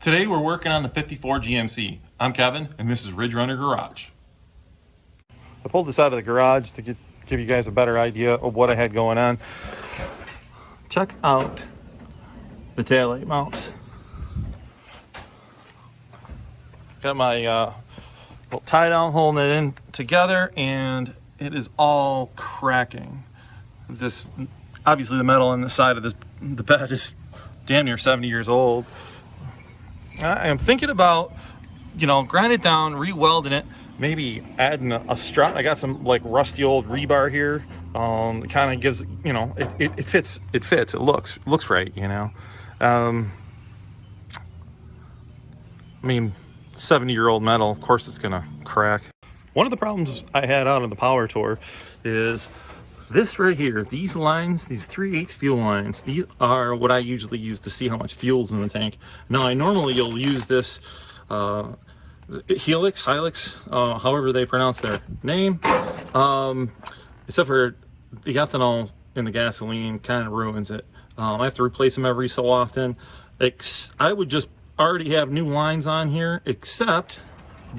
Today we're working on the 54 GMC. I'm Kevin, and this is Ridge Runner Garage. I pulled this out of the garage to give you guys a better idea of what I had going on. Check out the taillight mounts. Got my little tie down holding it in together, and it is all cracking. This, obviously the metal on the side of the bed is damn near 70 years old. I am thinking about, grind it down, re-welding it, maybe adding a strut. I got some like rusty old rebar here. It kind of gives, it fits. It looks right, I mean, 70-year-old metal, of course it's gonna crack. One of the problems I had out on the power tour is this right here. These lines, these 3/8 fuel lines, these are what I usually use to see how much fuel's in the tank. Now, you'll use this Helix, however they pronounce their name, except for the ethanol in the gasoline kind of ruins it. I have to replace them every so often. I would just already have new lines on here, except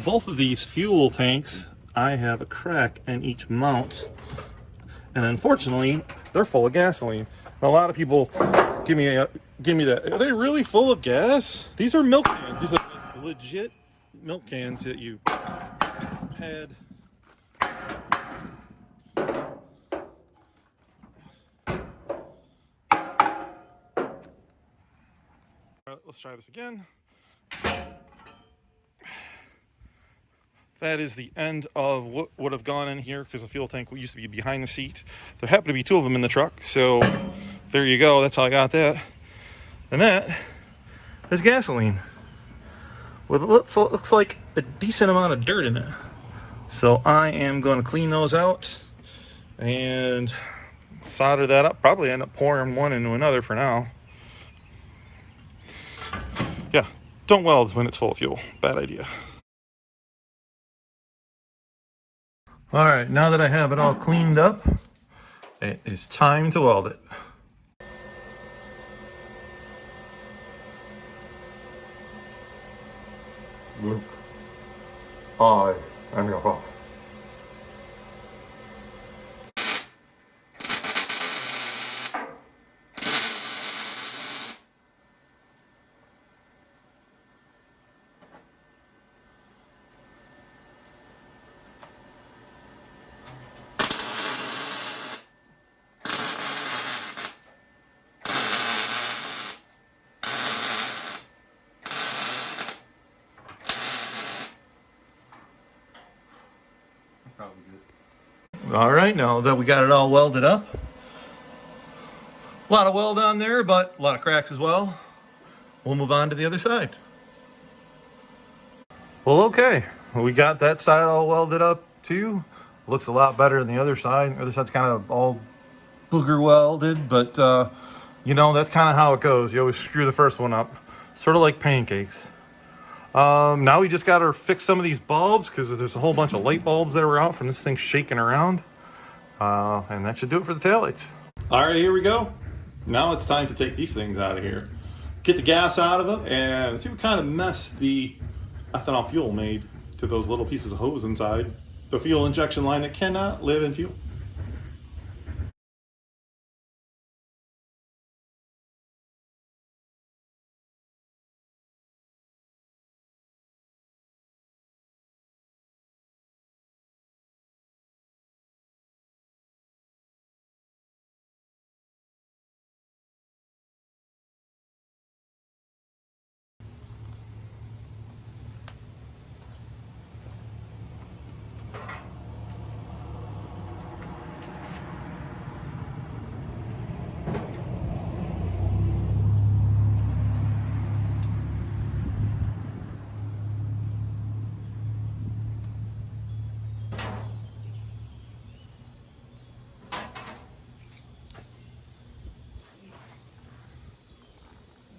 both of these fuel tanks, I have a crack in each mount, and unfortunately they're full of gasoline. And a lot of people give me that, are they really full of gas? These are milk cans. These are legit milk cans that you had. Let's try this again. That is the end of what would have gone in here, because the fuel tank used to be behind the seat. There happened to be two of them in the truck, so there you go. That's how I got that. And that is gasoline with looks like a decent amount of dirt in it. So I am going to clean those out and solder that up. Probably end up pouring one into another for now. Yeah, don't weld when it's full of fuel. Bad idea. All right, now that I have it all cleaned up, it is time to weld it. Luke, I am your father. Probably good. All right, now that we got it all welded up, a lot of weld on there, but a lot of cracks as well. We'll move on to the other side. Well, okay, we got that side all welded up too. Looks a lot better than the other side. The other side's kind of all booger welded, but that's kind of how it goes. You always screw the first one up, sort of like pancakes. Now we just got to fix some of these bulbs, because there's a whole bunch of light bulbs that were out from this thing shaking around. And that should do it for the taillights. All right, here we go. Now it's time to take these things out of here. Get the gas out of them and see what kind of mess the ethanol fuel made to those little pieces of hose inside the fuel injection line that cannot live in fuel.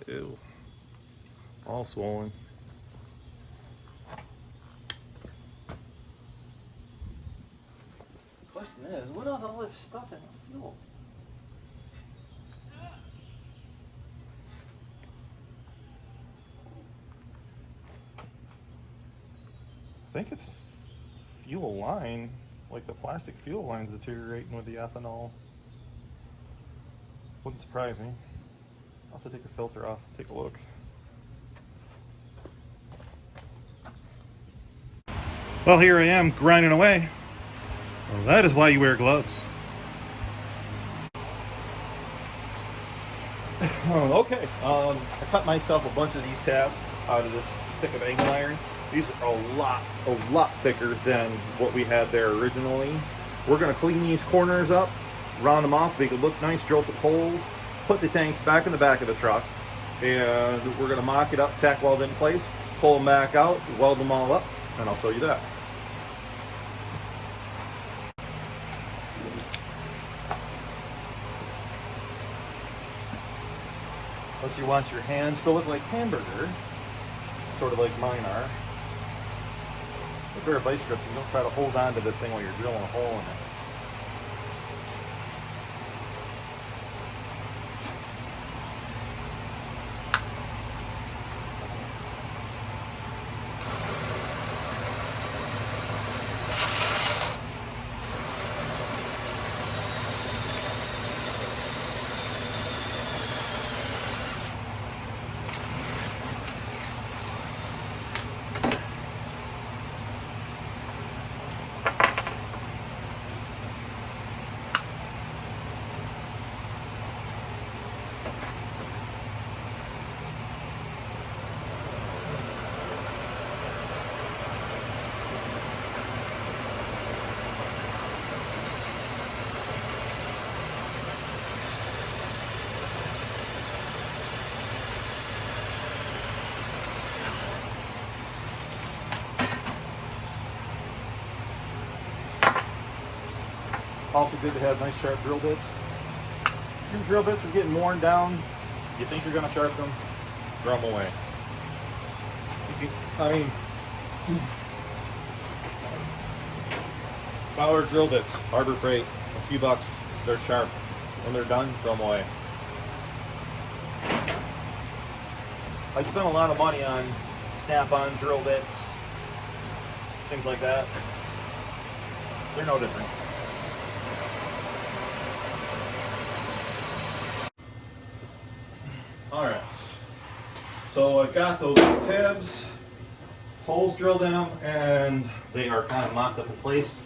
Ew. All swollen. The question is, what else all this stuff in the fuel? think it's a fuel line, like the plastic fuel line's deteriorating with the ethanol. Wouldn't surprise me. I'll have to take the filter off, take a look. Well, here I am grinding away. Well, that is why you wear gloves. Okay, I cut myself a bunch of these tabs out of this stick of angle iron. These are a lot thicker than what we had there originally. We're gonna clean these corners up, round them off, make it look nice, drill some holes, put the tanks back in the back of the truck, and we're gonna mock it up, tack weld in place, pull them back out, weld them all up, and I'll show you that. Unless you want your hands to look like hamburger, sort of like mine are. If they're vice grips, you don't try to hold on to this thing while you're drilling a hole in it. Also good to have nice sharp drill bits. If your drill bits are getting worn down, you think you're going to sharpen them, throw them away. I mean, power drill bits, Harbor Freight, a few bucks, they're sharp. When they're done, throw them away. I spent a lot of money on snap-on drill bits, things like that. They're no different. Alright, so I've got those tabs, holes drilled in them, and they are kind of mocked up in place.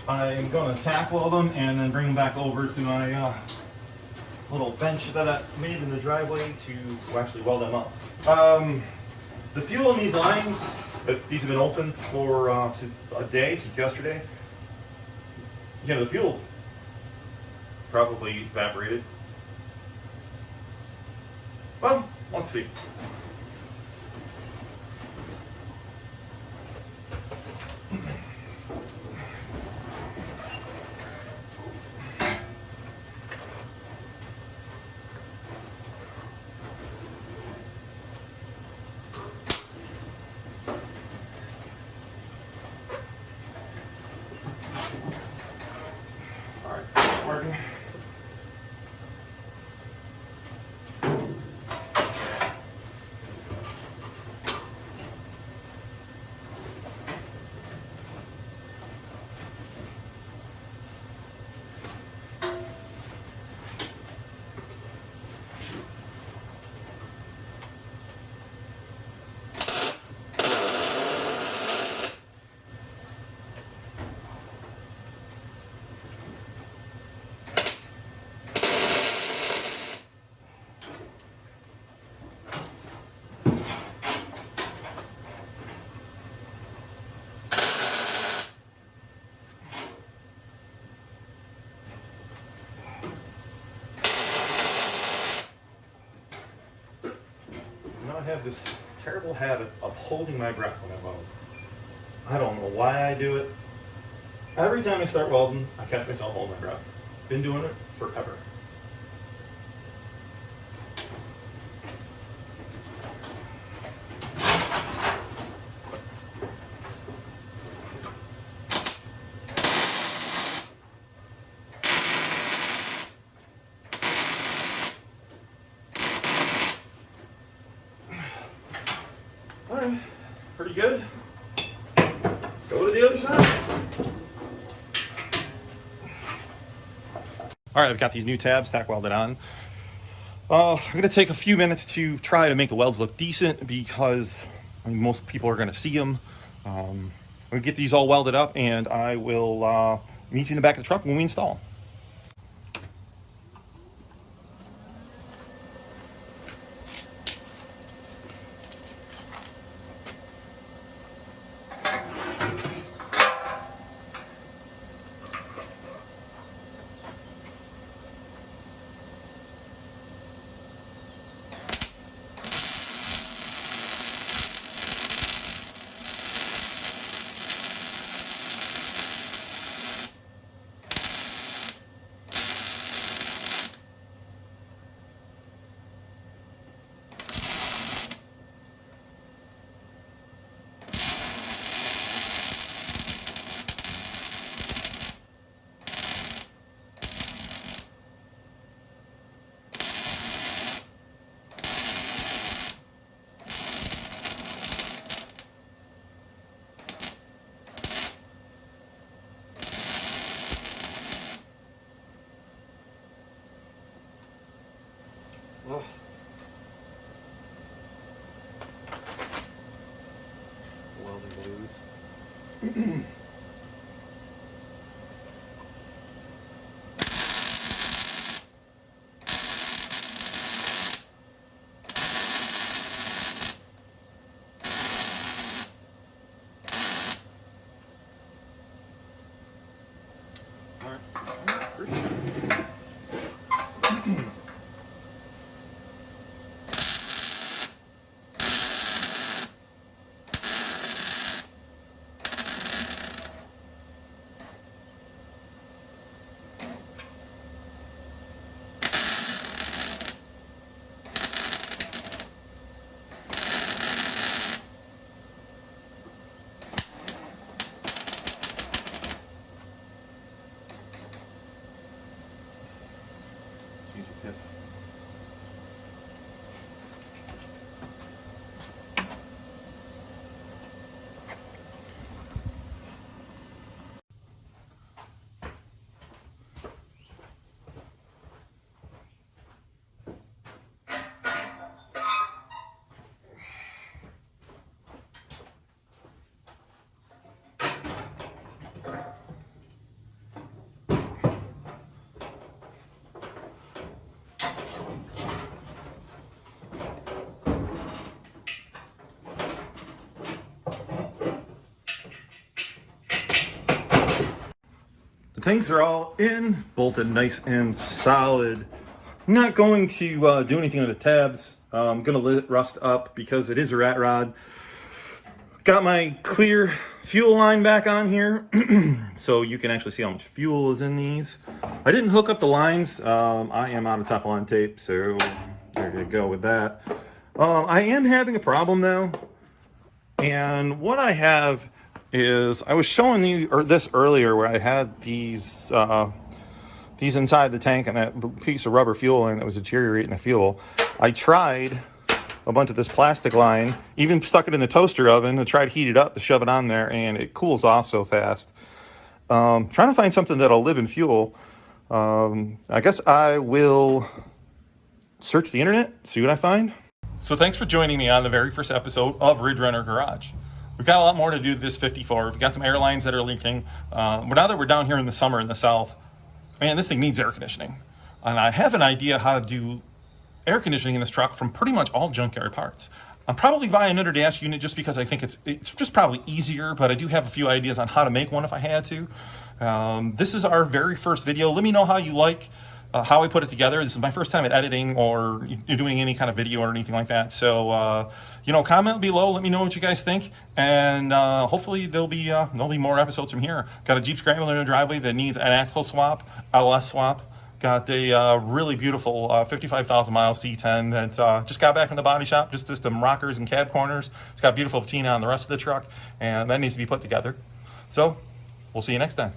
I'm going to tack weld them and then bring them back over to my little bench that I made in the driveway to actually weld them up. The fuel in these lines, these have been open for a day, since yesterday. Yeah, the fuel probably evaporated. Well, let's see. All right, it's working. I have this terrible habit of holding my breath when I weld. I don't know why I do it. Every time I start welding, I catch myself holding my breath. Been doing it forever. Alright, pretty good. Go to the other side. All right, I've got these new tabs tack welded on. I'm going to take a few minutes to try to make the welds look decent because most people are going to see them. I'm going to get these all welded up, and I will meet you in the back of the truck when we install. Oh. Welding blues. All right. Tip. The tanks are all in, bolted nice and solid. I'm not going to do anything with the tabs. I'm going to let it rust up because it is a rat rod. Got my clear fuel line back on here so you can actually see how much fuel is in these. I didn't hook up the lines. I am out of Teflon tape, so there you go with that. I am having a problem though, and what I have is, I was showing you this earlier where I had these inside the tank and that piece of rubber fuel line that was deteriorating the fuel. I tried a bunch of this plastic line, even stuck it in the toaster oven to try to heat it up to shove it on there, and it cools off so fast. Trying to find something that'll live in fuel. I guess I will search the internet, see what I find. So thanks for joining me on the very first episode of Ridge Runner Garage. We've got a lot more to do to this 54. We've got some airlines that are leaking. But now that we're down here in the summer in the south, man, this thing needs air conditioning. And I have an idea how to do air conditioning in this truck from pretty much all junkyard parts. I'm probably buying an under dash unit just because I think it's just probably easier, but I do have a few ideas on how to make one if I had to. This is our very first video. Let me know how you like how I put it together. This is my first time at editing or doing any kind of video or anything like that. So, comment below. Let me know what you guys think, and hopefully there'll be more episodes from here. Got a Jeep Scrambler in the driveway that needs an axle swap, LS swap. Got a really beautiful 55,000 mile C10 that just got back in the body shop. Just some rockers and cab corners. It's got beautiful patina on the rest of the truck, and that needs to be put together. So we'll see you next time.